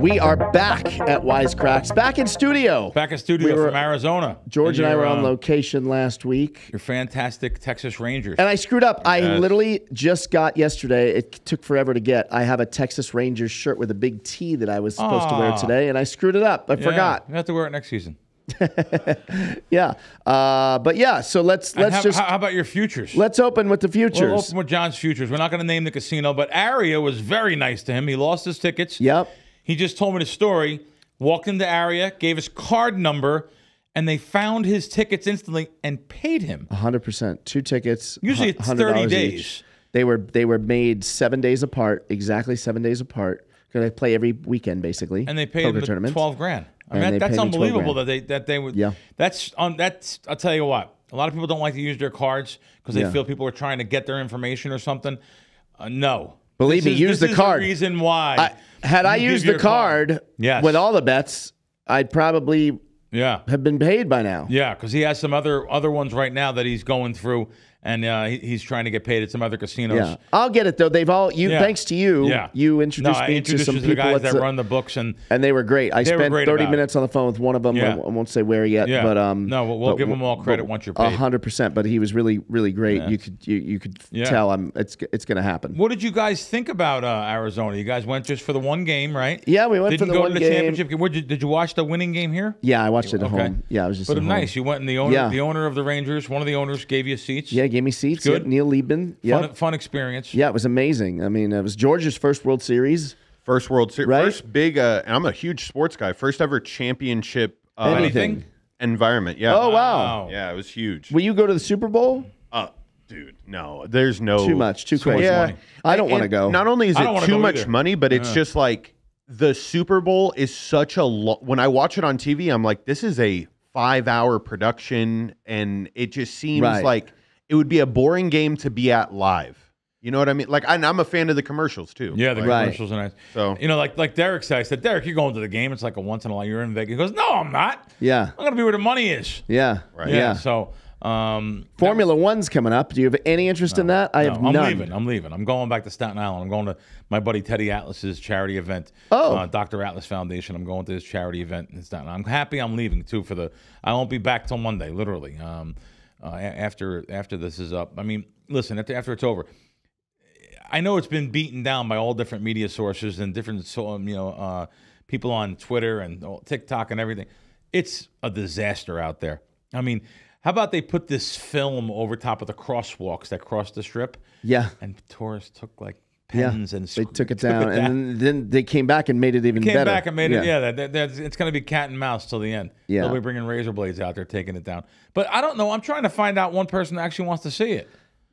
We are back at Wise Kracks, back in studio. Back in studio from Arizona. George and I were on location last week. Your fantastic Texas Rangers. And I screwed up. Yes. I literally just got yesterday. It took forever to get. I have a Texas Rangers shirt with a big T that I was supposed to wear today, and I screwed it up. I forgot. You have to wear it next season. Yeah. But yeah, so let's just... How about your futures? Let's open with the futures. We'll open with John's futures. We're not going to name the casino, but Aria was very nice to him. He lost his tickets. Yep. He just told me the story. Walked into Aria, gave his card number, and they found his tickets instantly and paid him. 100%. 2 tickets. Usually it's 30 days. Each. They were made 7 days apart, exactly 7 days apart. Because they play every weekend basically. And they paid him $12,000. I mean, that's unbelievable that they would. Yeah. That's I'll tell you what. A lot of people don't like to use their cards because they feel people are trying to get their information or something. No. Believe me, use the card. This is the reason why. Had I used the card with all the bets, I'd probably have been paid by now. Yeah, because he has some other ones right now that he's going through, and he's trying to get paid at some other casinos. Yeah, I'll get it though. They've all thanks to you. Yeah. You introduced me to some people the guys that run the books, and they were great. I spent 30 minutes on the phone with one of them. I won't say where yet, but no, we'll give them all credit once you're paid. 100%. But he was really, really great. Yeah. You could tell it's going to happen. What did you guys think about Arizona? You guys went just for the one game, right? Yeah, we went for the one game. Didn't go to the championship game. Did you watch the winning game here? Yeah, I watched it at home. Yeah, I was just. But nice. You went and the owner of the Rangers, one of the owners, gave you seats. Yeah, gave me seats. Good. Neil Liebman. Fun experience. Yeah, it was amazing. I mean, it was George's first World Series. First World Series. Right? First big, I'm a huge sports guy. First ever championship anything environment. Yeah. Oh, wow. Yeah, it was huge. Will you go to the Super Bowl? Dude, no. There's no... Too much. Too crazy. Yeah. I don't want to go. Not only is it too much money, but it's just like the Super Bowl is such a... When I watch it on TV, I'm like, this is a 5-hour production, and it just seems like it would be a boring game to be at live. You know what I mean? Like, I'm a fan of the commercials too. Yeah, the commercials are nice. So, you know, like Derek said, I said, Derek, you're going to the game. It's like a once in a while. You're in Vegas. He goes, no, I'm not. Yeah. I'm going to be where the money is. Yeah. Right. Yeah. So, Formula One's coming up. Do you have any interest in that? I have none. I'm leaving. I'm going back to Staten Island. I'm going to my buddy Teddy Atlas's charity event. Dr. Atlas Foundation. I'm going to his charity event in Staten Island. I'm happy I'm leaving too I won't be back till Monday, literally. After this is up. I mean, listen, after it's over. I know it's been beaten down by all different media sources and different, people on Twitter and TikTok and everything. It's a disaster out there. I mean, how about they put this film over top of the crosswalks that cross the strip? Yeah. And tourists took like pens and they took it down. And then they came back and made it even better. Came back and made it. Yeah, it's going to be cat and mouse till the end. Yeah. They'll be bringing razor blades out there, taking it down. But I don't know. I'm trying to find out one person that actually wants to see it.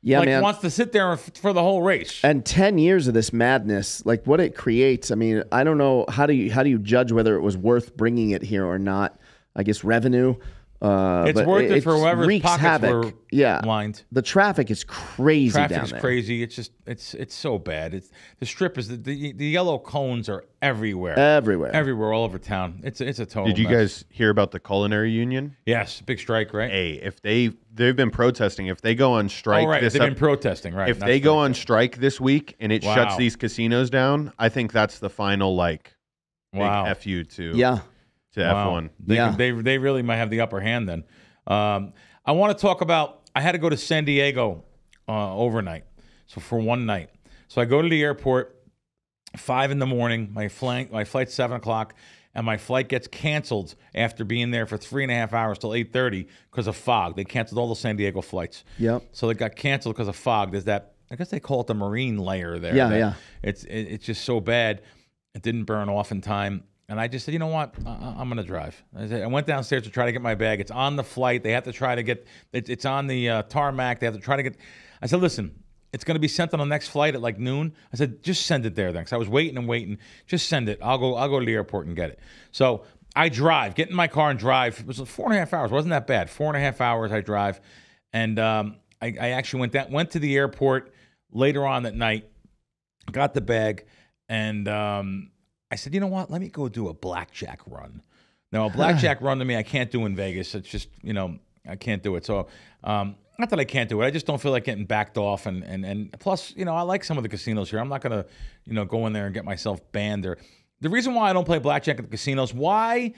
Yeah, man. Wants to sit there for the whole race. And 10 years of this madness, like what it creates. I mean, I don't know how do you judge whether it was worth bringing it here or not? I guess revenue. It's worth it for whoever's pockets were lined. The traffic is crazy down there. Traffic is crazy. It's just it's so bad. The strip is the yellow cones are everywhere. Everywhere all over town. It's a total Did you mess. guys hear about the culinary union? Yes, big strike, right? Hey, if they've been protesting. If they go on strike, they've been protesting, right? If they go on strike this week and it shuts these casinos down, I think that's the final big F you to F1. They really might have the upper hand then. I want to talk about, I had to go to San Diego overnight, so for one night. So I go to the airport, 5 in the morning, my flight's 7 o'clock, and my flight gets canceled after being there for 3.5 hours till 8:30 because of fog. They canceled all the San Diego flights. Yep. So they got canceled because of fog. There's that, I guess they call it the marine layer there. Yeah. It's just so bad. It didn't burn off in time. And I just said, you know what? I'm going to drive. I went downstairs to try to get my bag. It's on the flight. They have to try to get it's on the tarmac. They have to try to get. I said, listen, it's going to be sent on the next flight at like noon. I said, just send it there then. Because I was waiting and waiting. Just send it. I'll go to the airport and get it. So I drive, get in my car and drive. It was 4.5 hours. It wasn't that bad. 4.5 hours I drive. And I actually went to the airport later on that night, got the bag, and I said, you know what? Let me go do a blackjack run. Now, a blackjack run to me, I can't do in Vegas. It's just, I can't do it. So Not that I can't do it. I just don't feel like getting backed off. And plus, I like some of the casinos here. I'm not going to, go in there and get myself banned. The reason why I don't play blackjack at the casinos, why,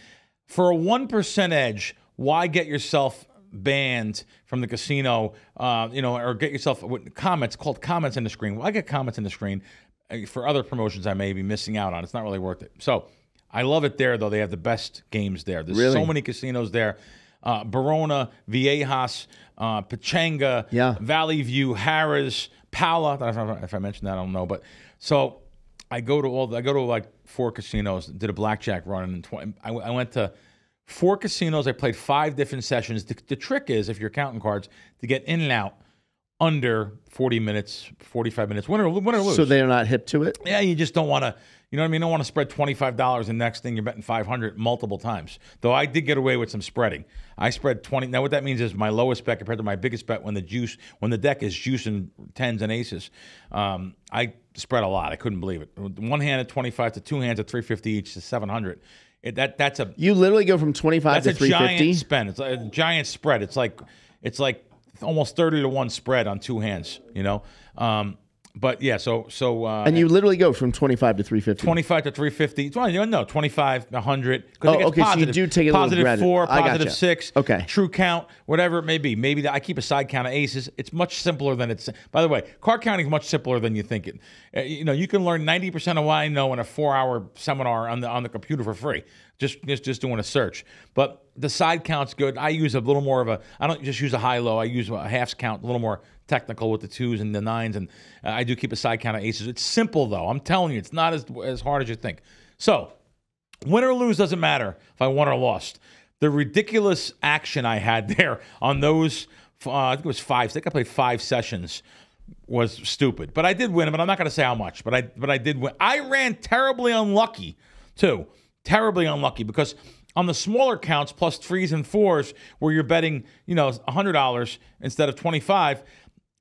for a 1% edge, why get yourself banned from the casino, or get yourself comments in the screen. Well, I get comments in the screen for other promotions I may be missing out on. It's not really worth it. So I love it there, though. They have the best games there. There's so many casinos there. Barona, Viejas, Pachanga, Valley View, Harrah's, Pala. If I mentioned that, I don't know. But so I go to like 4 casinos, did a blackjack run, and I went to 4 casinos. I played 5 different sessions. The trick is, if you're counting cards, to get in and out under 40 minutes, 45 minutes, win or lose. So they're not hip to it? Yeah, you just don't want to, you know what I mean? You don't want to spread $25 and next thing you're betting 500 multiple times. Though I did get away with some spreading. I spread 20. Now what that means is my lowest bet compared to my biggest bet when the deck is juicing 10s and aces. I spread a lot. I couldn't believe it. One hand at 25 to 2 hands at 350 each to 700. That's a You literally go from 25 to 350. That's a giant spend. It's a giant spread. It's like almost 30 to 1 spread on 2 hands, But yeah, so and you literally go from 25 to 350. 25 to 350. No, 25, 100. Oh, okay. Positive, so you do take a little positive 4, positive gotcha. 6. Okay. True count, whatever it may be. Maybe I keep a side count of aces. It's much simpler than it's. By the way, card counting is much simpler than you think it. You can learn 90% of what I know in a 4-hour seminar on the computer for free. Just doing a search. But the side count's good. I use a little more of I don't just use a high-low. I use a halves count, a little more technical with the 2s and the 9s, and I do keep a side count of aces. It's simple, though. I'm telling you, it's not as hard as you think. So, win or lose doesn't matter if I won or lost. The ridiculous action I had there on those, I think it was 5. I think I played 5 sessions. Was stupid, but I did win. But I'm not going to say how much. But I did win. I ran terribly unlucky too. Terribly unlucky because on the smaller counts, plus 3s and 4s, where you're betting, $100 instead of 25,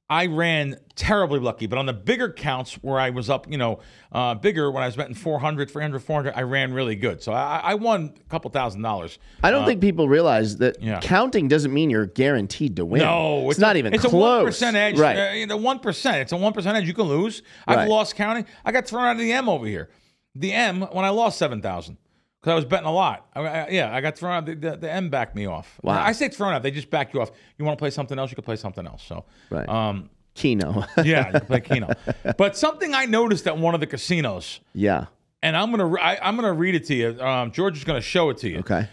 I ran terribly lucky. But on the bigger counts where I was up, bigger, when I was betting 400, 300, 400, I ran really good. So I won a couple $1,000s. I don't think people realize that counting doesn't mean you're guaranteed to win. No, it's not even close. It's a 1% edge. Right. The 1%. It's a 1% edge. You can lose. I've lost counting. I got thrown out of the M over here. The M when I lost 7,000. Because I was betting a lot. I got thrown out. The M backed me off. Wow. I say thrown out. They just back you off. You want to play something else? You can play something else. So, right. Keno. Yeah, you can play Keno. But something I noticed at one of the casinos. Yeah. And I'm gonna read it to you. George is gonna show it to you. Okay.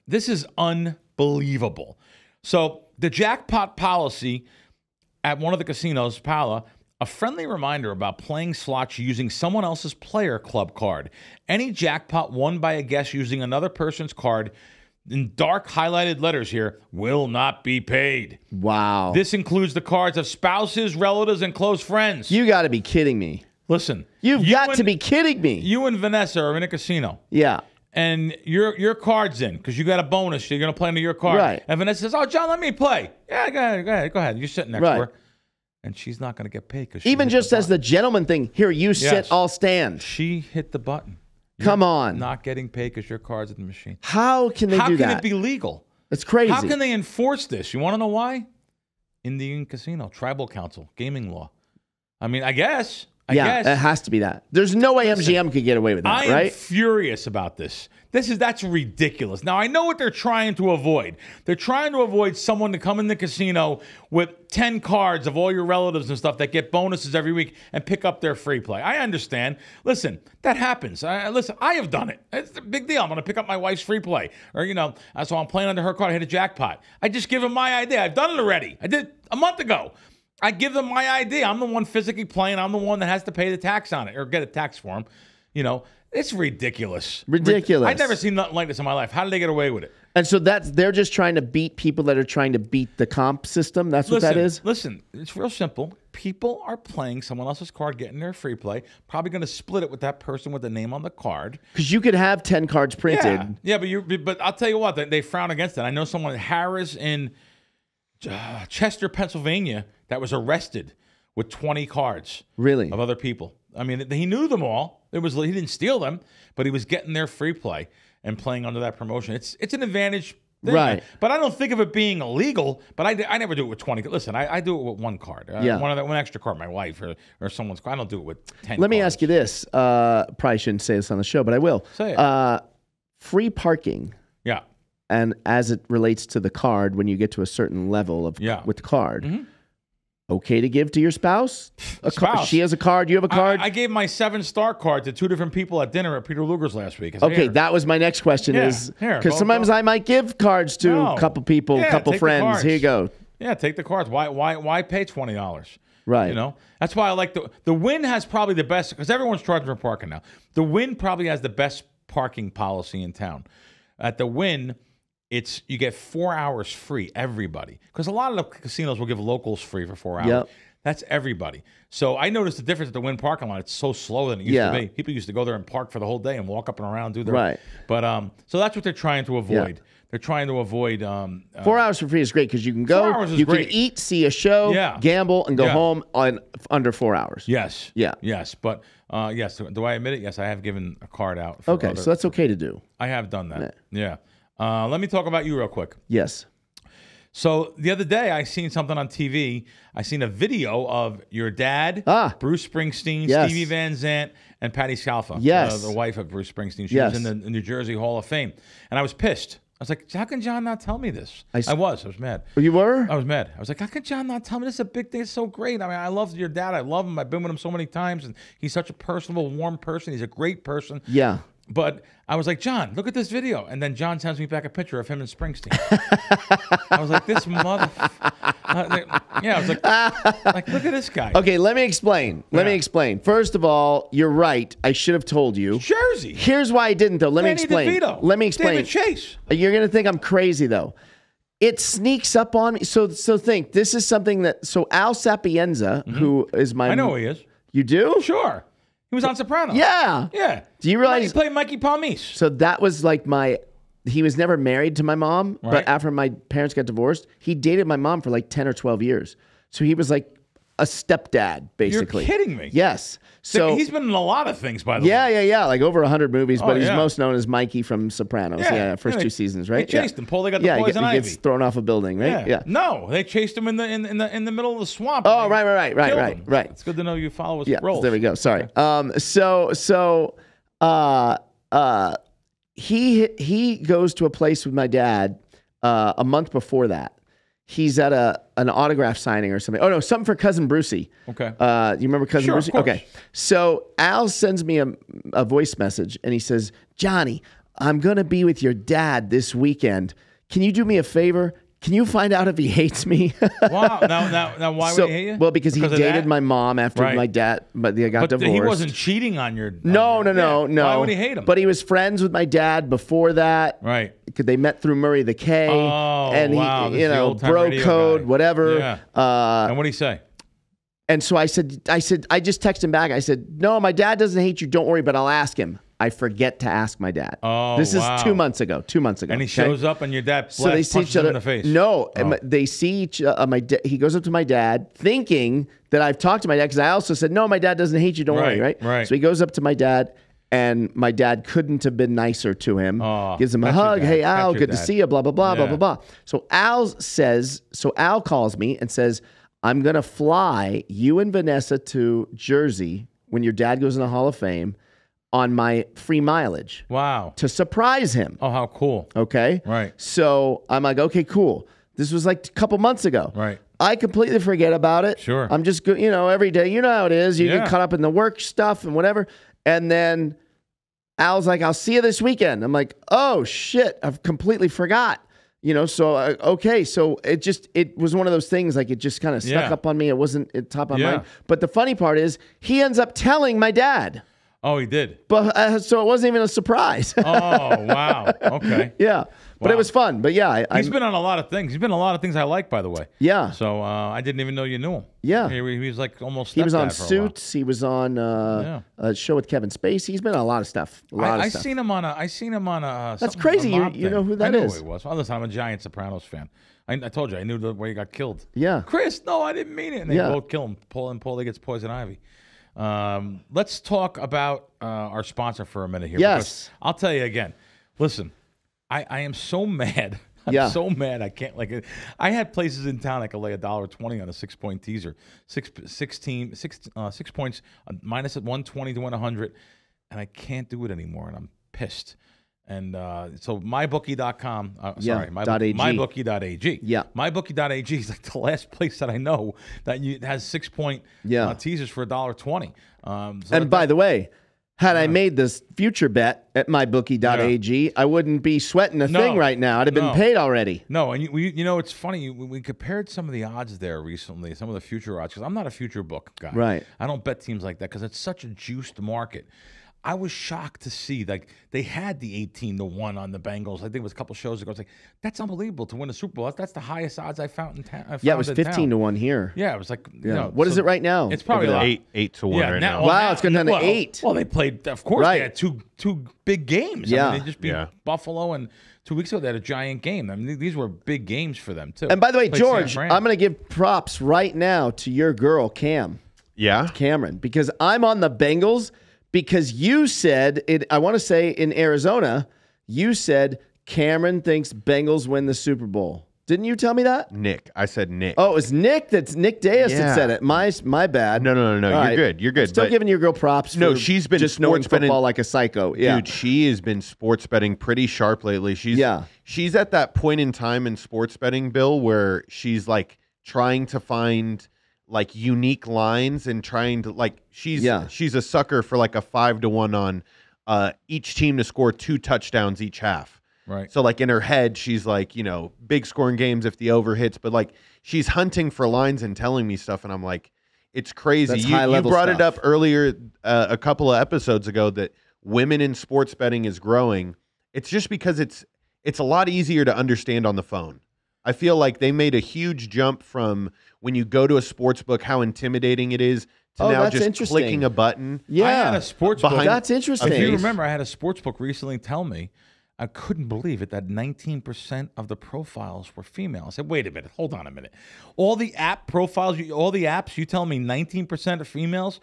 This is unbelievable. So the jackpot policy at one of the casinos, Pala. A friendly reminder about playing slots using someone else's player club card. Any jackpot won by a guest using another person's card, in dark highlighted letters here, will not be paid. Wow. This includes the cards of spouses, relatives, and close friends. You got to be kidding me. Listen. You've got to be kidding me. You and Vanessa are in a casino. Yeah. And your card's in because you got a bonus. You're going to play into your card. Right. And Vanessa says, "Oh, John, let me play." Yeah, go ahead. You're sitting next to her. And she's not going to get paid because even just as the gentleman thing. Here, you sit, I'll stand. She hit the button. Come on. Not getting paid because your card's at the machine. How can they do that? How can it be legal? It's crazy. How can they enforce this? You want to know why? Indian Casino, Tribal Council, gaming law. I mean, I guess. I guess. It has to be that. There's no way MGM could get away with that, right? I am furious about this. That's ridiculous. Now, I know what they're trying to avoid. They're trying to avoid someone to come in the casino with 10 cards of all your relatives and stuff that get bonuses every week and pick up their free play. I understand. Listen, that happens. Listen, I have done it. It's a big deal. I'm going to pick up my wife's free play. Or, so I'm playing under her card. I hit a jackpot. I just give them my idea. I've done it already. I did a month ago. I give them my ID. I'm the one physically playing. I'm the one that has to pay the tax on it or get a tax for them. It's ridiculous. Ridiculous. I've never seen nothing like this in my life. How did they get away with it? And so they're just trying to beat people that are trying to beat the comp system. That's what that is? Listen, it's real simple. People are playing someone else's card, getting their free play, probably going to split it with that person with the name on the card. Because you could have 10 cards printed. Yeah, but I'll tell you what, they frown against it. I know someone, Harrah's in Chester, Pennsylvania, that was arrested with 20 cards. Really? Of other people. I mean, he knew them all. He didn't steal them, but he was getting their free play and playing under that promotion. It's an advantage thing. Right. But I don't think of it being illegal. But I never do it with 20. Listen, I do it with one card. One extra card, my wife or someone's card. I don't do it with 10 Let me cards. ask you this. Probably shouldn't say this on the show, but I will. Say it. Free parking. Yeah. And as it relates to the card, when you get to a certain level of with the card, okay to give to your spouse? She has a card, you have a card? I gave my 7-star card to 2 different people at dinner at Peter Luger's last week. Okay, that was my next question because sometimes I might give cards to a couple people, a couple friends. Here you go. Yeah, take the cards. Why pay $20? Right. You know? That's why I like the Wynn has probably the best, because everyone's charging for parking now. The Wynn probably has the best parking policy in town. At the Wynn, you get 4 hours free, everybody. Because a lot of the casinos will give locals free for 4 hours. Yep. That's everybody. So I noticed the difference at the Wynn parking lot. It's so slow than it used to be. People used to go there and park for the whole day and walk up and around, do their right. But so that's what they're trying to avoid. Yeah. They're trying to avoid 4 hours for free is great because you can go, you can eat, see a show, gamble, and go home on under 4 hours. Yes. Yeah. Yes. But yes, do I admit it? Yes, I have given a card out. Okay, so that's okay to do. I have done that. Yeah. Let me talk about you real quick. Yes. So the other day, I seen something on TV. I seen a video of your dad, Bruce Springsteen, Stevie Van Zandt, and Patti Scialfa, the wife of Bruce Springsteen. She was in the New Jersey Hall of Fame. And I was pissed. I was like, how can John not tell me this? I was mad. You were? I was mad. I was like, how can John not tell me? This is a big thing. It's so great. I mean, I love your dad. I love him. I've been with him so many times. And he's such a personable, warm person. He's a great person. Yeah. But I was like, John, look at this video. And then John sends me back a picture of him and Springsteen. I was like, this mother... I was like, look at this guy. Okay, let me explain. Let me explain. First of all, you're right. I should have told you. Jersey. Here's why I didn't, though. Let me explain. DeVito. Let me explain. David Chase. You're going to think I'm crazy, though. It sneaks up on me. So think, this is something that... So Al Sapienza, who is my... I know who he is. You do? Sure. He was on Sopranos. Yeah. Yeah. Do you realize... He played Mikey Palmise. So that was like he was never married to my mom, but after my parents got divorced, he dated my mom for like 10 or 12 years. So he was like a stepdad, basically. You're kidding me. Yes. So he's been in a lot of things, by the way. Yeah. Like over 100 movies, but he's most known as Mikey from Sopranos. Yeah, first 2 seasons, right? They chased him. They got the poison ivy. He gets thrown off a building, right? Yeah. No, they chased him in the middle of the swamp. Oh, right. It's good to know you follow his roles. There we go. Sorry. He goes to a place with my dad a month before that. He's at an autograph signing or something. Oh, no, something for Cousin Brucey. Okay. You remember Cousin Brucey? Of course. Okay. So Al sends me a voice message, and he says, Johnny, I'm going to be with your dad this weekend. Can you do me a favor? Can you find out if he hates me? Wow. Now why would he hate you? Well, because he dated my mom after my dad, but they got divorced. He wasn't cheating on your... No. Why would he hate him? But he was friends with my dad before that. Right. Because they met through Murray the K. Oh, and wow. he, bro code, guy. whatever. Yeah. And what did he say? And so I just texted him back. I said, no, my dad doesn't hate you. Don't worry, but I'll ask him. I forget to ask my dad. Oh, this is 2 months ago. 2 months ago. And he shows up, and your dad punches him in the face. No, they see each. He goes up to my dad, thinking that I've talked to my dad because I also said, no, my dad doesn't hate you. Don't worry, right? Right. So he goes up to my dad, and my dad couldn't have been nicer to him. Gives him a hug. Hey, Al, good to see you. Blah blah blah blah blah blah. So Al calls me and says, I'm gonna fly you and Vanessa to Jersey when your dad goes in the Hall of Fame on my free mileage. Wow. To surprise him. Oh, how cool. Okay. Right. So I'm like, okay, cool. This was like a couple months ago. Right. I completely forget about it. Sure. I'm just, every day, you know how it is. You get caught up in the work stuff and whatever. And then Al's like, I'll see you this weekend. I'm like, oh shit, I've completely forgot. So, okay. So it was one of those things, like it just kind of stuck up on me. It wasn't top of mind. But the funny part is he ends up telling my dad. Oh, he did. But so it wasn't even a surprise. Oh, wow. Okay. Yeah. But it was fun. But yeah, he's been on a lot of things. He's been on a lot of things I like, by the way. Yeah. So I didn't even know you knew him. Yeah. He was like almost. He was on Suits. He was on a show with Kevin Spacey. He's been on a lot of stuff. I seen him on a. That's crazy. You know who that is? I know who he was. Well, listen, I'm a giant Sopranos fan. I told you I knew the way he got killed. Yeah. Chris, no, I didn't mean it. And they both kill him. Paulie gets poison ivy. Let's talk about our sponsor for a minute here. Yes. I'll tell you again. Listen, I am so mad. I'm so mad I can't like it. I had places in town I could lay $1.20 on a 6-point teaser, 6 points minus at 120 to win 100, and I can't do it anymore, and I'm pissed. And so mybookie.com, mybookie.ag. Yeah. Mybookie.ag is like the last place that I know that has 6-point teasers for $1.20. And by the way, had I made this future bet at mybookie.ag, I wouldn't be sweating a thing right now. I'd have been paid already. No, and you know, it's funny. We compared some of the odds there recently, some of the future odds, because I'm not a future book guy. Right. I don't bet teams like that because it's such a juiced market. I was shocked to see like they had the 18-1 on the Bengals. I think it was a couple shows ago. It's like that's unbelievable to win a Super Bowl. That's the highest odds I found in town. Yeah, it was 15-1 here. Yeah, it was like What is it right now? It's probably like 8-1 right now. Wow, it's going down to 8. Well, they played. Of course, they had two big games. Yeah, I mean, they just beat Buffalo, and 2 weeks ago they had a giant game. I mean, these were big games for them too. And by the way, George, I'm going to give props right now to your girl Cam. Yeah, Cameron, because I'm on the Bengals. Because you said, I want to say in Arizona, you said Cameron thinks Bengals win the Super Bowl. Didn't you tell me that? Nick. I said Nick. Oh, it was Nick. That's Nick Diaz that said it. My bad. No. You're good. You're good. Still giving your girl props. No, she's been just knowing football like a psycho. Yeah, dude, she has been sports betting pretty sharp lately. She's at that point in time in sports betting, Bill, where she's like trying to find like unique lines and trying to like she's a sucker for like a 5-1 on each team to score 2 touchdowns each half. Right. So like in her head, she's like, you know, big scoring games if the over hits, but like she's hunting for lines and telling me stuff, and I'm like, it's crazy. You brought it up earlier a couple of episodes ago that women in sports betting is growing. It's just because it's a lot easier to understand on the phone. I feel like they made a huge jump from when you go to a sports book, how intimidating it is, to now just clicking a button. Yeah, I had a sports book. That's interesting. If you remember, I had a sports book recently tell me, I couldn't believe it, that 19% of the profiles were female. I said, wait a minute, hold on a minute. All the app profiles, all the apps, you tell me 19% are females?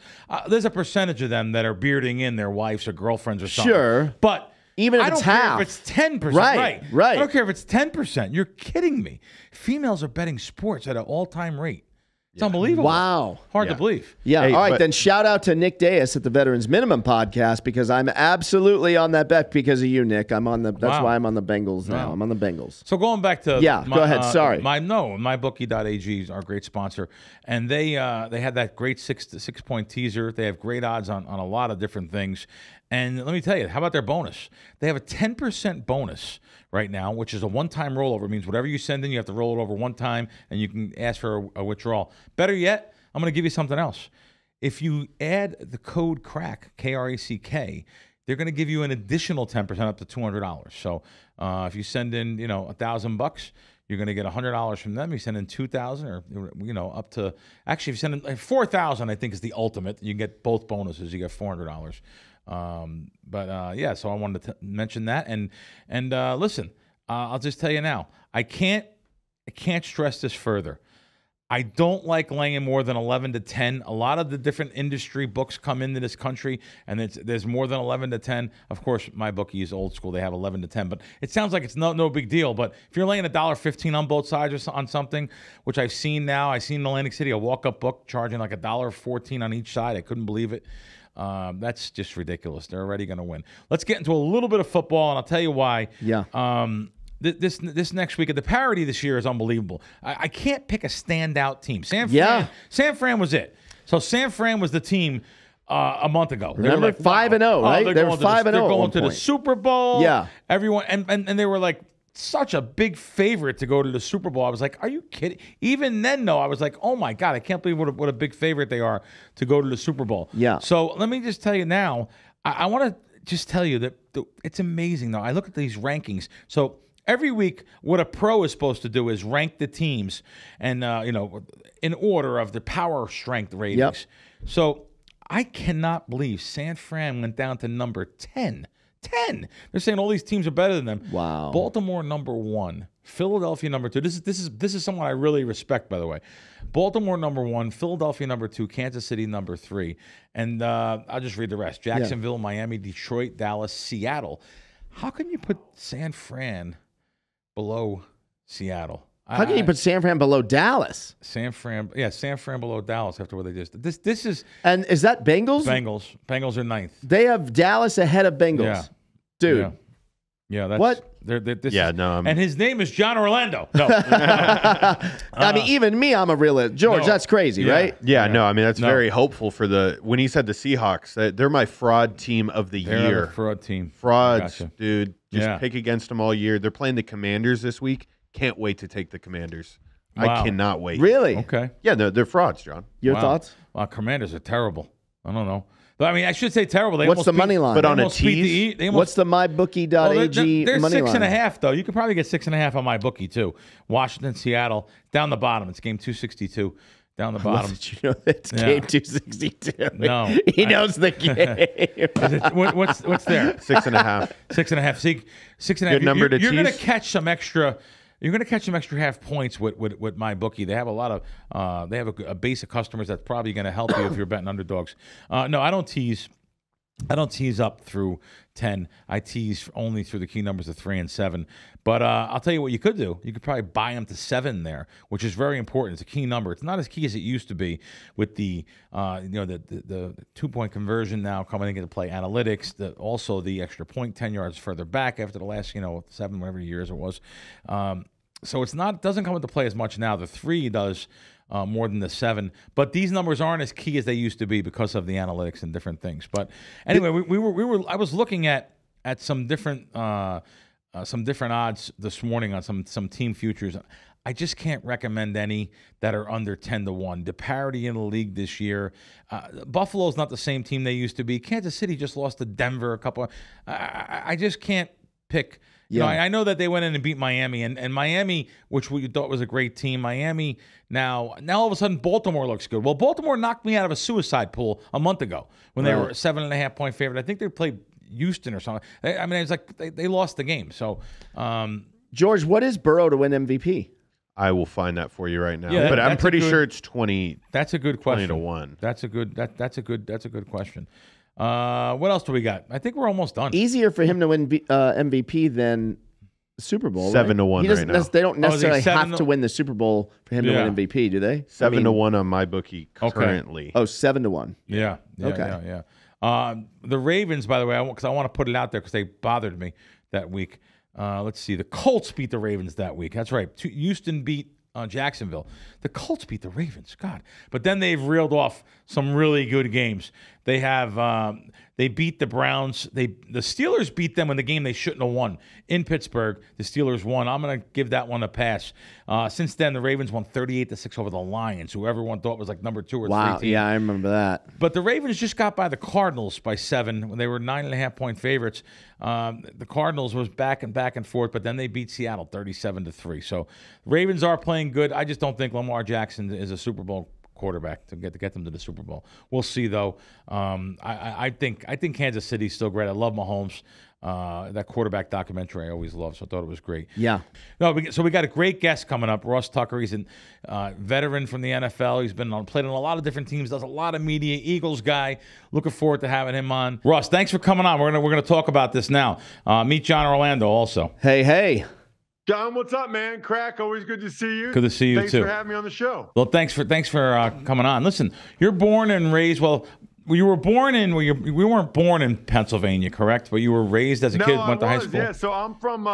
There's a percentage of them that are bearding in their wives or girlfriends or something. Sure. But even if I don't it's care half. if it's 10%. Right. I don't care if it's 10%. You're kidding me. Females are betting sports at an all-time rate. It's unbelievable. Wow. Hard to believe. Yeah. Hey, all right, then shout out to Nick Diaz at the Veterans Minimum podcast, because I'm absolutely on that bet because of you, Nick. I'm on the. That's why I'm on the Bengals now. I'm on the Bengals. So going back to go ahead. Sorry. MyBookie.ag is our great sponsor, and they had that great 6-point teaser. They have great odds on a lot of different things. And let me tell you, how about their bonus? They have a 10% bonus right now, which is a one-time rollover. It means whatever you send in, you have to roll it over one time, and you can ask for a withdrawal. Better yet, I'm going to give you something else. If you add the code KRACK, K-R-A-C-K, they're going to give you an additional 10% up to $200. So if you send in, $1,000, you're going to get $100 from them. You send in $2,000 or, up to, actually, if you send in $4,000, I think is the ultimate. You can get both bonuses. You get $400. So I wanted to mention that. And listen, I'll just tell you now, I can't stress this further. I don't like laying more than 11 to 10. A lot of the different industry books come into this country, and there's more than 11 to 10. Of course, my bookie is old school. They have 11 to 10, but it sounds like it's no big deal. But if you're laying $1.15 on both sides or on something, which I've seen now, I've seen in Atlantic City a walk-up book charging like $1.14 on each side. I couldn't believe it. That's just ridiculous. They're already going to win. Let's get into a little bit of football, and I'll tell you why. Yeah. This next week, the parity this year is unbelievable. I can't pick a standout team. San Fran was it. So San Fran was the team a month ago. Remember, like, 5-0, right? They're 5-0. They're going to the Super Bowl. Yeah. Everyone and they were like such a big favorite to go to the Super Bowl. I was like, are you kidding? Even then, though, I was like, oh my God, I can't believe what a big favorite they are to go to the Super Bowl. Yeah. So let me just tell you now. I want to just tell you that it's amazing, though. I look at these rankings. So every week, what a pro is supposed to do is rank the teams and, in order of the power strength ratings. Yep. So I cannot believe San Fran went down to number 10. 10. They're saying all these teams are better than them. Wow. Baltimore number 1, Philadelphia number 2. This is someone I really respect, by the way. Baltimore number 1, Philadelphia number 2, Kansas City number 3, and I'll just read the rest: Jacksonville, Miami, Detroit, Dallas, Seattle. How can you put San Fran below Seattle. How can you put San Fran below Dallas? San Fran below Dallas after what they just did. This is And is that Bengals? Bengals are 9th. They have Dallas ahead of Bengals. Yeah. Dude. Yeah, that's what? And his name is John Orlando. No. I mean, even me, I'm a realist. George, that's crazy, right? Yeah, no, I mean, that's very hopeful for when he said the Seahawks, they're my fraud team of the year. Fraud team. Frauds, dude. Just pick against them all year. They're playing the Commanders this week. Can't wait to take the Commanders. Wow. I cannot wait. Really? Okay. Yeah, they're frauds, John. Your thoughts? Well, Commanders are terrible. I don't know. But I mean, I should say terrible. What's the money line? But on a tease? What's the mybookie.ag they're money line? 6.5, though. You could probably get 6.5 on MyBookie, too. Washington, Seattle, down the bottom. It's game 262. Down the bottom. Did you know that's game 262? No. He knows the game. What's there? 6.5. 6.5. See, 6.5. Good number to tease. You're going to catch some extra. You're going to catch some extra half points with MyBookie. They have a lot of they have a base of customers that's probably going to help you if you're betting underdogs. No, I don't tease. I don't tease up through 10. I tease only through the key numbers of 3 and 7. But I'll tell you what you could do. You could probably buy them to 7 there, which is very important. It's a key number. It's not as key as it used to be with the the 2-point conversion now coming into play. Analytics, also the extra point 10 yards further back after the last 7 whatever years it was. So it doesn't come into play as much now. The 3 does. More than the 7, but these numbers aren't as key as they used to be because of the analytics and different things. But anyway, I was looking at some different odds this morning on some team futures. I just can't recommend any that are under 10-1. The parity in the league this year. Buffalo's not the same team they used to be. Kansas City just lost to Denver a couple. I just can't pick. Yeah. I know that they went in and beat Miami, and Miami, which we thought was a great team, Miami now all of a sudden Baltimore looks good. Well, Baltimore knocked me out of a suicide pool a month ago when they were a 7.5-point favorite. I think they played Houston or something. I mean, it's like they lost the game. So, George, what is Burrow to win MVP? I will find that for you right now. Yeah, but I'm pretty sure it's 20. That's a good question. 20-1. That's a good question. What else do we got? I think we're almost done. Easier for him to win MVP than Super Bowl. 7-1 right now. They don't necessarily have to win the Super Bowl for him to win MVP, do they? 7-1 on MyBookie currently. Okay. Oh, 7-1 Yeah. Okay. Yeah. The Ravens, by the way, because I want to put it out there because they bothered me that week. Let's see. The Colts beat the Ravens that week. That's right. Houston beat Jacksonville. The Colts beat the Ravens. God. But then they've reeled off some really good games. They have they beat the Browns. The Steelers beat them in the game they shouldn't have won in Pittsburgh. The Steelers won. I'm going to give that one a pass. Since then, the Ravens won 38-6 over the Lions, who everyone thought was like number 2 or 3 Wow, team. yeah, I remember that. But the Ravens just got by the Cardinals by 7 when they were 9.5-point favorites. The Cardinals was back and forth, but then they beat Seattle 37-3. So Ravens are playing good. I just don't think Lamar Jackson is a Super Bowl quarterback to get them to the Super Bowl. We'll see though. I think Kansas City's still great. I love Mahomes. That quarterback documentary I always loved, so I thought it was great. Yeah. No, so we got a great guest coming up, Ross Tucker. He's a veteran from the NFL. He's played on a lot of different teams, does a lot of media, Eagles guy. Looking forward to having him on. Ross, thanks for coming on. We're gonna talk about this now. Meet John Orlando also. Hey. John, what's up, man? Crack, always good to see you. Good to see you thanks too. Thanks for having me on the show. Well, thanks for coming on. Listen, you're born and raised. Well, you were born in. We weren't born in Pennsylvania, correct? But you were raised as a kid. Went to high school. Yeah, so I'm from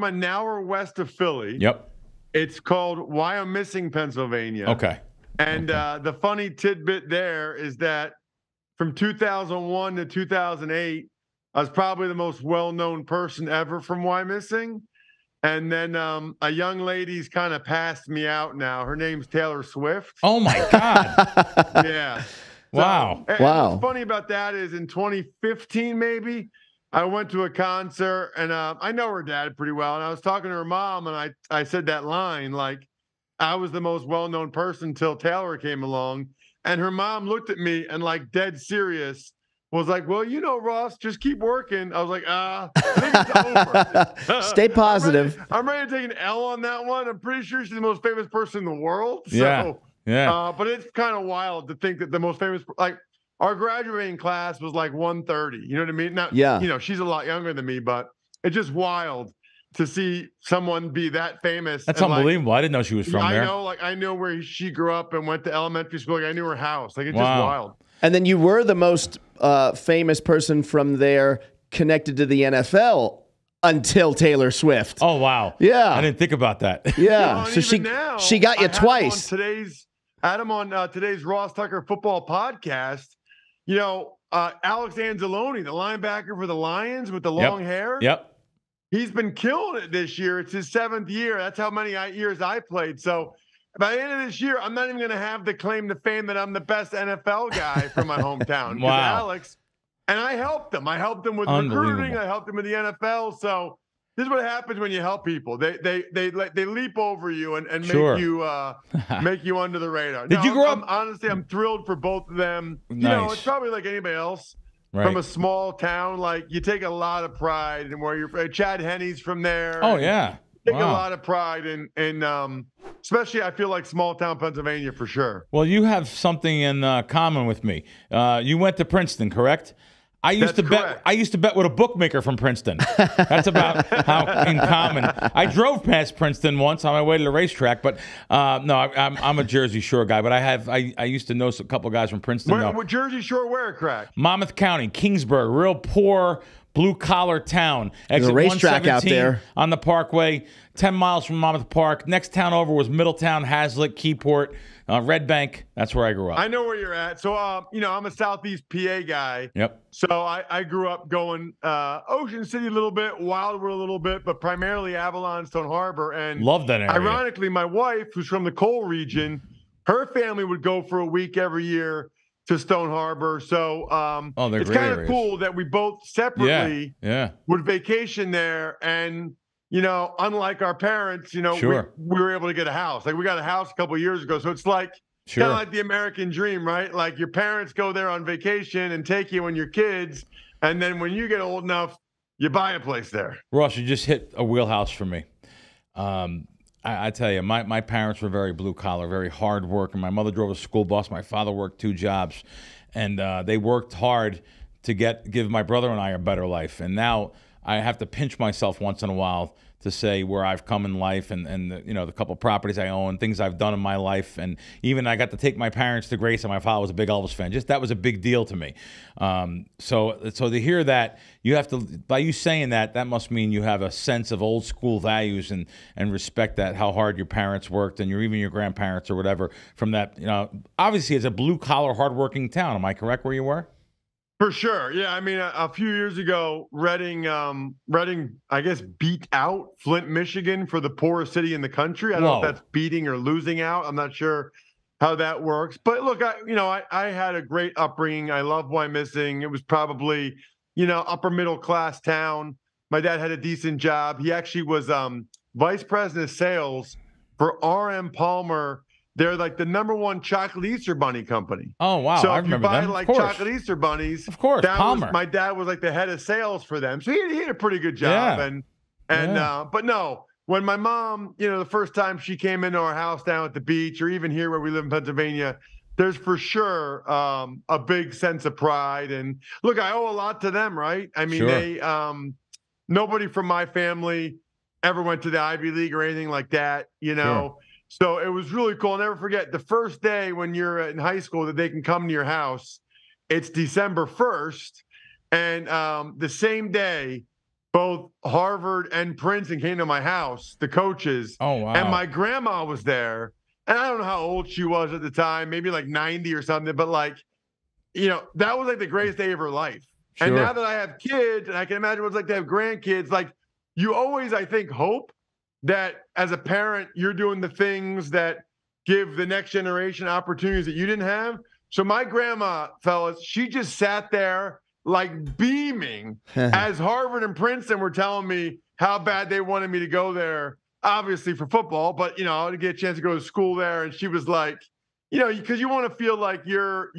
an hour west of Philly. Yep. It's called Reminiscing, Pennsylvania. Okay. And the funny tidbit there is that from 2001 to 2008, I was probably the most well-known person ever from Reminiscing. And then a young lady's kind of passed me out now. Her name's Taylor Swift. Oh, my God. Yeah. Wow. Wow. What's funny about that is in 2015, maybe, I went to a concert, and I know her dad pretty well. And I was talking to her mom, and I said that line, like, I was the most well-known person until Taylor came along. And her mom looked at me and, like, dead serious, was like, well, Ross, just keep working. I was like, I think it's over. Stay positive. I'm ready to take an L on that one. I'm pretty sure she's the most famous person in the world. Yeah. But it's kind of wild to think that the most famous, like, our graduating class was like 130. You know what I mean? Now, she's a lot younger than me, but it's just wild to see someone be that famous. That's unbelievable. I didn't know she was from there. I know where she grew up and went to elementary school. Like, I knew her house. Like, it's just Wow. wild. And then you were the most famous person from there connected to the NFL until Taylor Swift. Oh, wow. Yeah. I didn't think about that. Yeah. So she got you twice. Adam on today's Ross Tucker football podcast, Alex Anzalone, the linebacker for the Lions with the long hair. Yep. He's been killing it this year. It's his 7th year. That's how many years I played. So by the end of this year, I'm not even going to have the claim to fame that I'm the best NFL guy from my hometown. Wow. Alex, and I helped him. I helped him with recruiting. I helped him with the NFL. So this is what happens when you help people. They leap over you and make you under the radar. Did you grow up? Honestly, I'm thrilled for both of them. Nice. It's probably like anybody else. Right. From a small town, like you take a lot of pride in where you're. Chad Henney's from there. Oh yeah, take a lot of pride in especially I feel like small town Pennsylvania for sure. Well, you have something in common with me. You went to Princeton, correct? I used to bet with a bookmaker from Princeton. That's about how in common. I drove past Princeton once on my way to the racetrack, but no, I'm a Jersey Shore guy. But I used to know a couple guys from Princeton. What Jersey Shore where, Crack? Monmouth County, Kingsburg, real poor blue collar town. There's a racetrack out there on the Parkway, 10 miles from Monmouth Park. Next town over was Middletown, Hazlitt, Keyport. Red Bank, that's where I grew up. I know where you're at. So, I'm a Southeast PA guy. Yep. So I grew up going Ocean City a little bit, Wildwood a little bit, but primarily Avalon, Stone Harbor. And love that area. Ironically, my wife, who's from the coal region, her family would go for a week every year to Stone Harbor. So it's kind of cool that we both separately would vacation there. And unlike our parents, we were able to get a house. Like we got a house a couple of years ago. So it's like kind of like the American dream, right? Like your parents go there on vacation and take you when you're kids. And then when you get old enough, you buy a place there. Ross, you just hit a wheelhouse for me. I tell you, my parents were very blue collar, very hard working. My mother drove a school bus. My father worked 2 jobs. And they worked hard to give my brother and I a better life. And now I have to pinch myself once in a while to say where I've come in life and the couple of properties I own, things I've done in my life. And even I got to take my parents to Grace, and my father was a big Elvis fan. Just that was a big deal to me. So to hear that, you have to, by you saying that must mean you have a sense of old school values and respect that, how hard your parents worked and even your grandparents or whatever from that. Obviously it's a blue collar, hardworking town. Am I correct where you were? For sure. Yeah. I mean, a few years ago, Reading, I guess, beat out Flint, Michigan for the poorest city in the country. I don't know if that's beating or losing out. I'm not sure how that works. But look, I had a great upbringing. I love Wyomissing. It was probably, upper middle class town. My dad had a decent job. He actually was vice president of sales for R.M. Palmer. They're like the #1 chocolate Easter bunny company. Oh, wow. So I if you remember buy them. like chocolate Easter bunnies, of course, Palmer. My dad was like the head of sales for them. So he had a pretty good job. But no, when my mom, the first time she came into our house down at the beach or even here where we live in Pennsylvania, there's for sure a big sense of pride. And look, I owe a lot to them, right? I mean, they nobody from my family ever went to the Ivy League or anything like that, Sure. So it was really cool. I'll never forget the first day when you're in high school that they can come to your house. It's December 1st. And the same day, both Harvard and Princeton came to my house, the coaches. Oh, wow. And my grandma was there. And I don't know how old she was at the time, maybe like 90 or something. But that was like the greatest day of her life. Sure. And now that I have kids, and I can imagine what it's like to have grandkids, like you always, I think, hope that as a parent, you're doing the things that give the next generation opportunities that you didn't have. So my grandma, fellas, she just sat there like beaming as Harvard and Princeton were telling me how bad they wanted me to go there, obviously for football, but, to get a chance to go to school there. And she was like, because you want to feel like your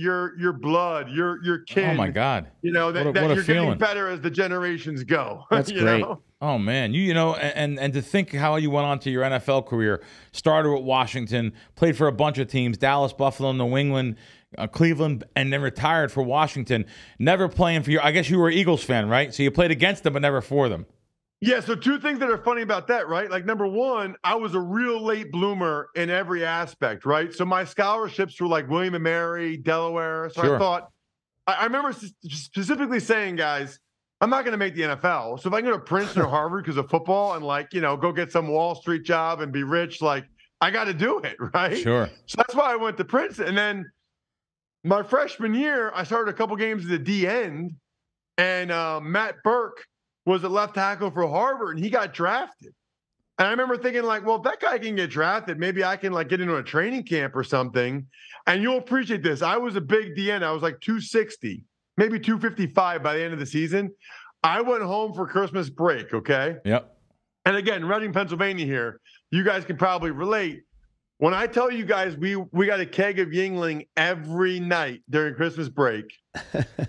blood, your kin. Oh, my God. That you're getting better as the generations go. That's great. Oh, man. And to think how you went on to your NFL career, started with Washington, played for a bunch of teams, Dallas, Buffalo, New England, Cleveland, and then retired for Washington, never playing for I guess you were an Eagles fan, right? So you played against them, but never for them. Yeah, so two things that are funny about that, right? Like, number one, I was a real late bloomer in every aspect, right? So my scholarships were like William and Mary, Delaware. So Sure. I thought, I remember specifically saying, guys, I'm not going to make the NFL. So if I can go to Princeton or Harvard because of football and, like, you know, go get some Wall Street job and be rich, like, I got to do it, right? Sure. So that's why I went to Princeton. And then my freshman year, I started a couple games at the D end, and Matt Burke was a left tackle for Harvard, and he got drafted. And I remember thinking, like, well, if that guy can get drafted, maybe I can, like, get into a training camp or something. And you'll appreciate this. I was a big DN. I was like 260, maybe 255 by the end of the season. I went home for Christmas break, okay? Yep. And again, Reading, Pennsylvania here, you guys can probably relate. When I tell you guys we got a keg of Yingling every night during Christmas break,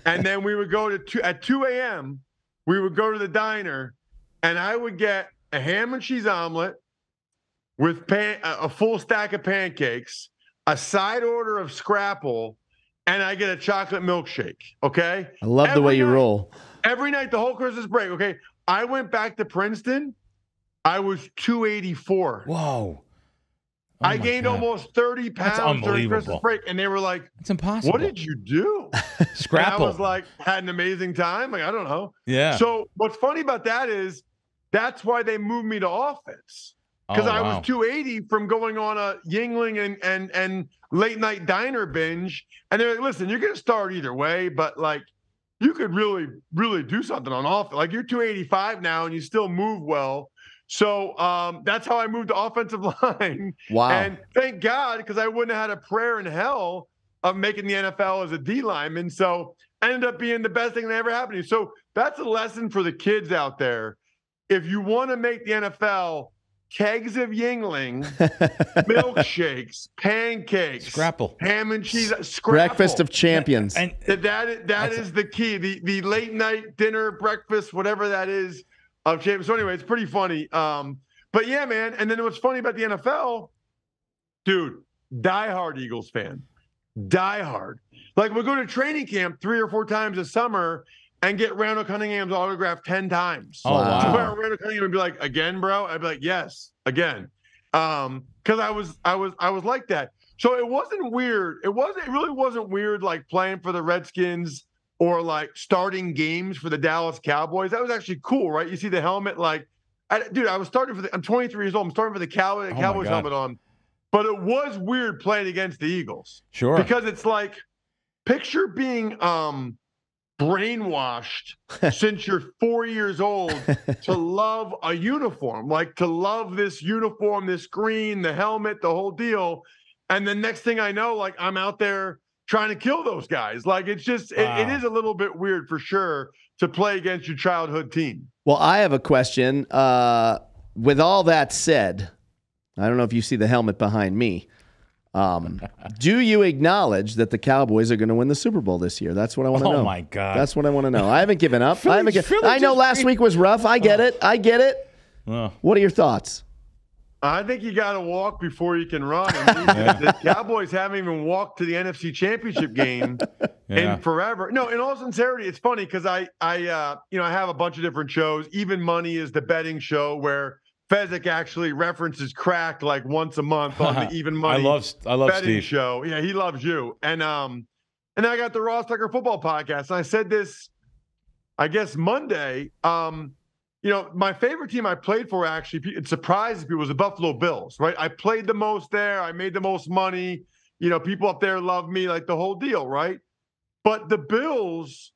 and then we would go to at 2 a.m., we would go to the diner, and I would get a ham and cheese omelet with a full stack of pancakes, a side order of scrapple, and I get a chocolate milkshake, okay? I love the way you roll. Every night, the whole Christmas break, okay? I went back to Princeton. I was 284. Whoa. I gained almost 30 pounds during Christmas break, and they were like, "It's impossible. What did you do?" Scrapple. And I was like, had an amazing time. Like, I don't know. Yeah. So what's funny about that is that's why they moved me to offense, because I was 280 from going on a Yingling and late night diner binge. And they're like, listen, you're going to start either way, but like you could really, really do something on offense. Like, you're 285 now and you still move well. So that's how I moved to offensive line. Wow. And thank God, because I wouldn't have had a prayer in hell of making the NFL as a D lineman. So I ended up being the best thing that ever happened to me. So that's a lesson for the kids out there. If you want to make the NFL, kegs of Yingling, milkshakes, pancakes, scrapple, ham and cheese, scrapple. Breakfast of champions. And that is the key. The late night dinner, breakfast, whatever that is. Of champions. So anyway, it's pretty funny. But yeah, man. And then what's funny about the NFL, dude, diehard Eagles fan. Diehard. Like, we'll go to training camp 3 or 4 times a summer and get Randall Cunningham's autograph 10 times. Oh, wow. So Randall Cunningham would be like, again, bro? I'd be like, yes, again. Because I was like that. So it wasn't weird. It really wasn't weird, like playing for the Redskins or like starting games for the Dallas Cowboys. That was actually cool, right? You see the helmet, like, I'm 23 years old. I'm starting for the Cowboys helmet on. But it was weird playing against the Eagles. Sure. Because it's like, picture being brainwashed since you're 4 years old to love a uniform, like to love this uniform, this green, the helmet, the whole deal. And the next thing I know, like, I'm out there trying to kill those guys. Like, it's just, it is a little bit weird for sure to play against your childhood team. Well, I have a question. With all that said, I don't know if you see the helmet behind me. Do you acknowledge that the Cowboys are going to win the Super Bowl this year? That's what I want to know. Oh, my God. That's what I want to know. I haven't given up. I know last week was rough. I get it. What are your thoughts? I think you got to walk before you can run. The Cowboys haven't even walked to the NFC Championship game in forever. No, in all sincerity, it's funny because I have a bunch of different shows. Even Money is the betting show where Fezzik actually references Crack like once a month on the Even Money I love betting Steve. show. Yeah, he loves you. And I got the Ross Tucker Football Podcast, and I said this, I guess Monday. My favorite team I played for, actually, it surprises people, was the Buffalo Bills, right? I played the most there. I made the most money. People up there love me, like the whole deal, right? But the Bills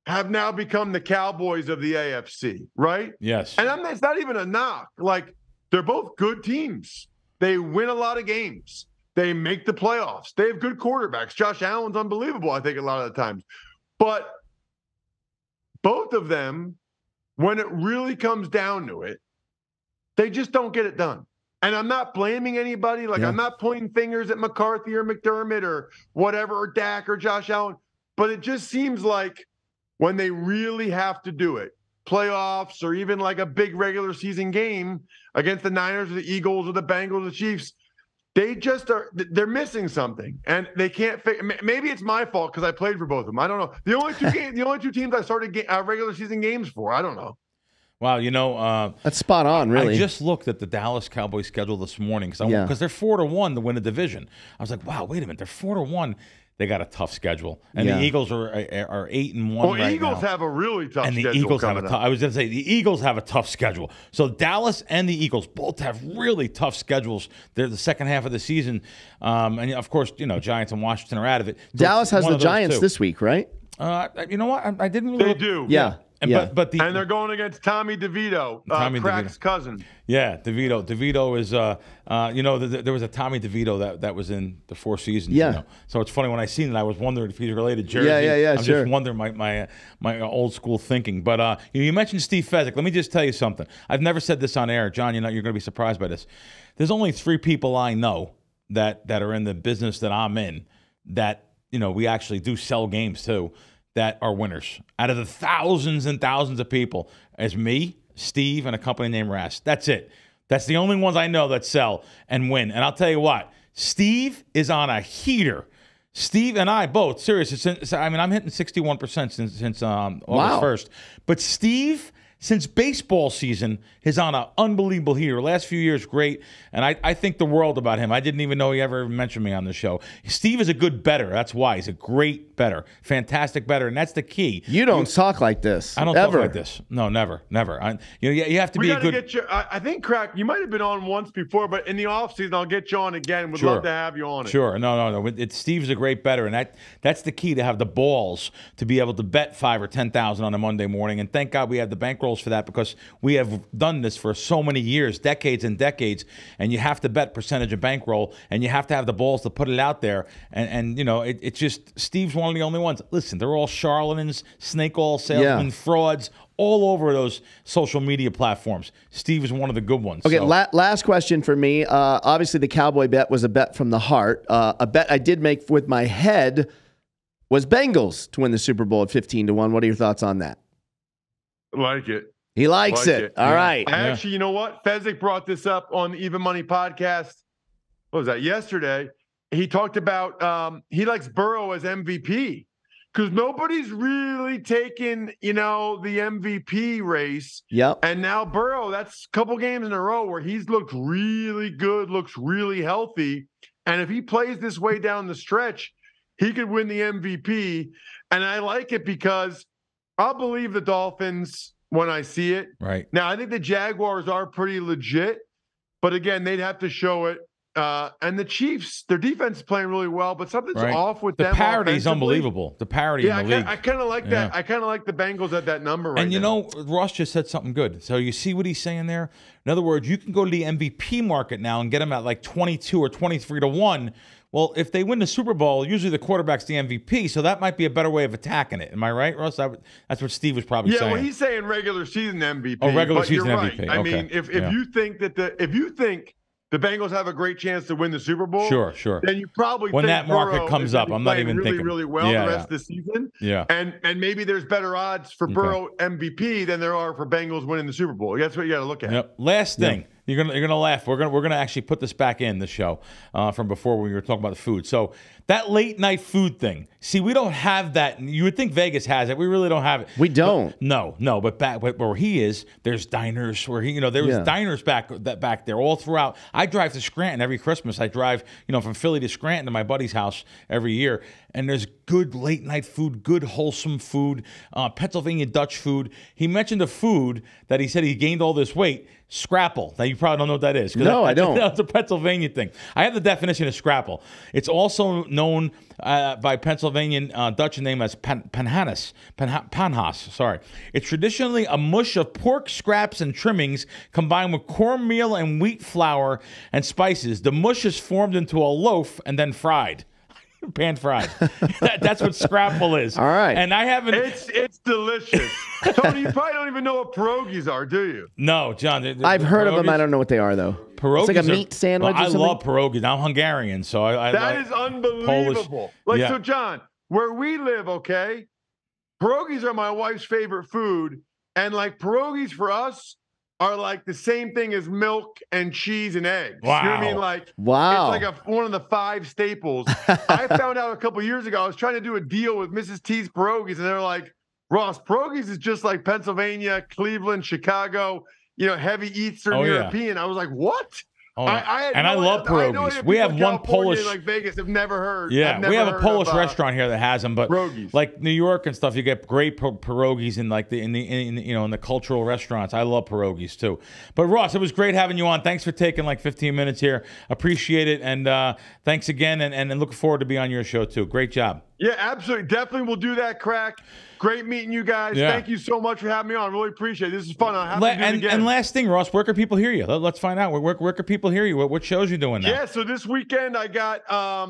have now become the Cowboys of the AFC, right? Yes. And it's not even a knock. Like, they're both good teams. They win a lot of games. They make the playoffs. They have good quarterbacks. Josh Allen's unbelievable, I think, a lot of the times. But both of them, when it really comes down to it, they just don't get it done. And I'm not blaming anybody. Like, I'm not pointing fingers at McCarthy or McDermott or whatever, or Dak or Josh Allen. But it just seems like when they really have to do it, playoffs or even like a big regular season game against the Niners or the Eagles or the Bengals or the Chiefs, they're missing something, and they can't maybe it's my fault because I played for both of them. I don't know. The only two teams I started regular season games for. I don't know. Wow, you know, that's spot on. Really, I just looked at the Dallas Cowboys schedule this morning because they're 4-1 to win the division. I was like, wow, wait a minute, they're 4-1. They got a tough schedule, and the Eagles are 8-1 well, right Eagles now. have a really tough schedule. And the Eagles have a tough. I was going to say the Eagles have a tough schedule. So Dallas and the Eagles both have really tough schedules. They're the second half of the season, and of course, you know, Giants and Washington are out of it. So Dallas has the Giants this week, right? You know what? I didn't really. They do. Yeah. And, yeah. but and they're going against Tommy DeVito, Kracks' cousin. Yeah, DeVito. DeVito is, you know, there was a Tommy DeVito that was in the Four Seasons. Yeah. You know? So it's funny when I seen it, I was wondering if he's related. Jersey. Yeah. I'm just wondering my old school thinking. But you mentioned Steve Fezzik. Let me just tell you something. I've never said this on air, John. You know, you're going to be surprised by this. There's only 3 people I know that are in the business that I'm in that, you know, we actually do sell games to, that are winners. Out of the thousands and thousands of people, as me, Steve, and a company named Rast. That's it. That's the only ones I know that sell and win. And I'll tell you what, Steve is on a heater. Steve and I both, seriously, I'm hitting 61% since August 1st. But Steve, since baseball season, is on an unbelievable heater. Last few years, great. And I think the world about him. I didn't even know he ever mentioned me on the show. Steve is a good bettor. That's why. He's a great bettor. Fantastic bettor. And that's the key. You don't talk like this. I don't ever. talk like this. No, never. You have to be a good. Get you, I think, Crack, you might have been on once before, but in the offseason, I'll get you on again. Would love to have you on it. Sure. No. Steve's a great bettor, and that's the key, to have the balls to be able to bet 5,000 or 10,000 on a Monday morning. And thank God we have the bankrolls for that, because we have done this for so many years, decades and decades. And you have to bet percentage of bankroll, and you have to have the balls to put it out there. And you know, it's just, Steve's one of the only ones. Listen, they're all charlatans, snake oil salesmen, frauds, all over those social media platforms. Steve is one of the good ones. Okay, so. Last question for me. Obviously, the Cowboy bet was a bet from the heart. A bet I did make with my head was Bengals to win the Super Bowl at 15-1. What are your thoughts on that? Like it. He likes it. All right. Actually, you know what? Fezzik brought this up on the Even Money podcast. What was that? Yesterday. He talked about he likes Burrow as MVP, because nobody's really taken, you know, the MVP race. Yep. And now Burrow, that's a couple games in a row where he's looked really good, looks really healthy. And if he plays this way down the stretch, he could win the MVP. And I like it because I'll believe the Dolphins when I see it. Right. Now, I think the Jaguars are pretty legit, but again, they'd have to show it. And the Chiefs, their defense is playing really well, but something's off with them. The parity is unbelievable. The parity in the league. I kind of like that. I kind of like the Bengals at that number right now. And you know, Ross just said something good. So you see what he's saying there? In other words, you can go to the MVP market now and get them at like 22 or 23-1. Well, if they win the Super Bowl, usually the quarterback's the MVP, so that might be a better way of attacking it. Am I right, Russ? That's what Steve was probably saying. Yeah, well, he's saying regular season MVP. Oh, regular season you're MVP. Right. I mean, if you think that if you think the Bengals have a great chance to win the Super Bowl, sure, then you probably when think that market Burrow comes up, I'm not even really, thinking really well the rest of the season. Yeah, and maybe there's better odds for Burrow MVP than there are for Bengals winning the Super Bowl. That's what you got to look at. Yep. Last thing. Yep. You're gonna laugh. We're gonna actually put this back in the show from before when we were talking about the food. So that late night food thing. See, we don't have that. You would think Vegas has it. We really don't have it. We don't. But, no. But back where he is, there's diners where there was diners back there all throughout. I drive to Scranton every Christmas. I drive from Philly to Scranton to my buddy's house every year, and there's good late night food, good wholesome food, Pennsylvania Dutch food. He mentioned a food that he said he gained all this weight. Scrapple. Now, you probably don't know what that is. No, I don't. That's a Pennsylvania thing. I have the definition of scrapple. It's also known by Pennsylvanian Dutch name as panhas. Sorry. It's traditionally a mush of pork scraps and trimmings combined with cornmeal and wheat flour and spices. The mush is formed into a loaf and then fried. Pan fried. That's what scrapple is. All right. And I haven't. It's delicious. Tony, you probably don't even know what pierogies are, do you? No, John. I've heard of them. I don't know what they are, though. Pierogies. It's like a meat sandwich. I love pierogies. I'm Hungarian, so that is unbelievable. Polish. So, John, where we live, okay, pierogies are my wife's favorite food, and like pierogies for us are like the same thing as milk and cheese and eggs. Wow. You know what I mean? Like, wow. It's like one of the 5 staples. I found out a couple years ago, I was trying to do a deal with Mrs. T's Pierogies, and they're like, Ross, pierogies is just like Pennsylvania, Cleveland, Chicago, heavy Eastern European. I was like, what? Oh, I love pierogies. We have one Polish, like Vegas, have never heard. Yeah, we have a Polish restaurant here that has them, but pierogies. Like New York and stuff, you get great pierogies in like in the cultural restaurants. I love pierogies too. But Ross, it was great having you on. Thanks for taking like 15 minutes here. Appreciate it, and thanks again. And looking forward to be on your show too. Great job. Yeah, absolutely. Definitely we'll do that, Crack. Great meeting you guys. Yeah. Thank you so much for having me on. Really appreciate it. This is fun. I'll have to do it again. And last thing, Ross, where can people hear you? Let's find out. Where can people hear you? What shows you doing now? Yeah, so this weekend I got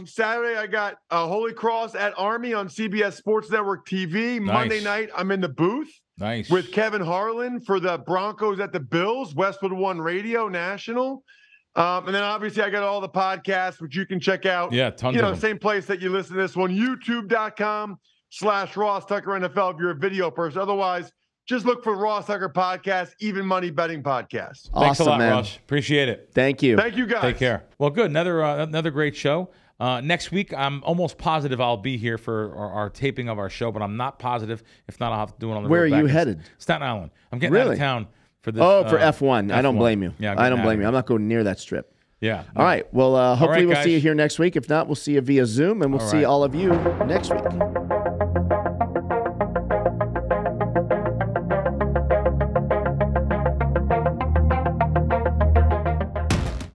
Saturday I got Holy Cross at Army on CBS Sports Network TV. Nice. Monday night I'm in the booth. Nice. With Kevin Harlan for the Broncos at the Bills, Westwood One Radio National. And then obviously I got all the podcasts, which you can check out. Yeah, tons of them. Same place that you listen to this one, youtube.com/Ross Tucker NFL if you're a video person. Otherwise, just look for Ross Tucker Podcast, Even Money Betting Podcast. Awesome, thanks a lot, man. Ross. Appreciate it. Thank you. Thank you, guys. Take care. Well, good. Another great show. Next week, I'm almost positive I'll be here for our taping of our show, but I'm not positive. If not, I'll have to do it on the road. Where are you headed? Staten Island. I'm getting out of town for this. For F1. I don't blame you. Yeah, I don't blame you. I'm not going near that strip. Yeah. All right. Well, hopefully we'll guys. see you here next week. If not, we'll see you via Zoom, and we'll see all of you next week.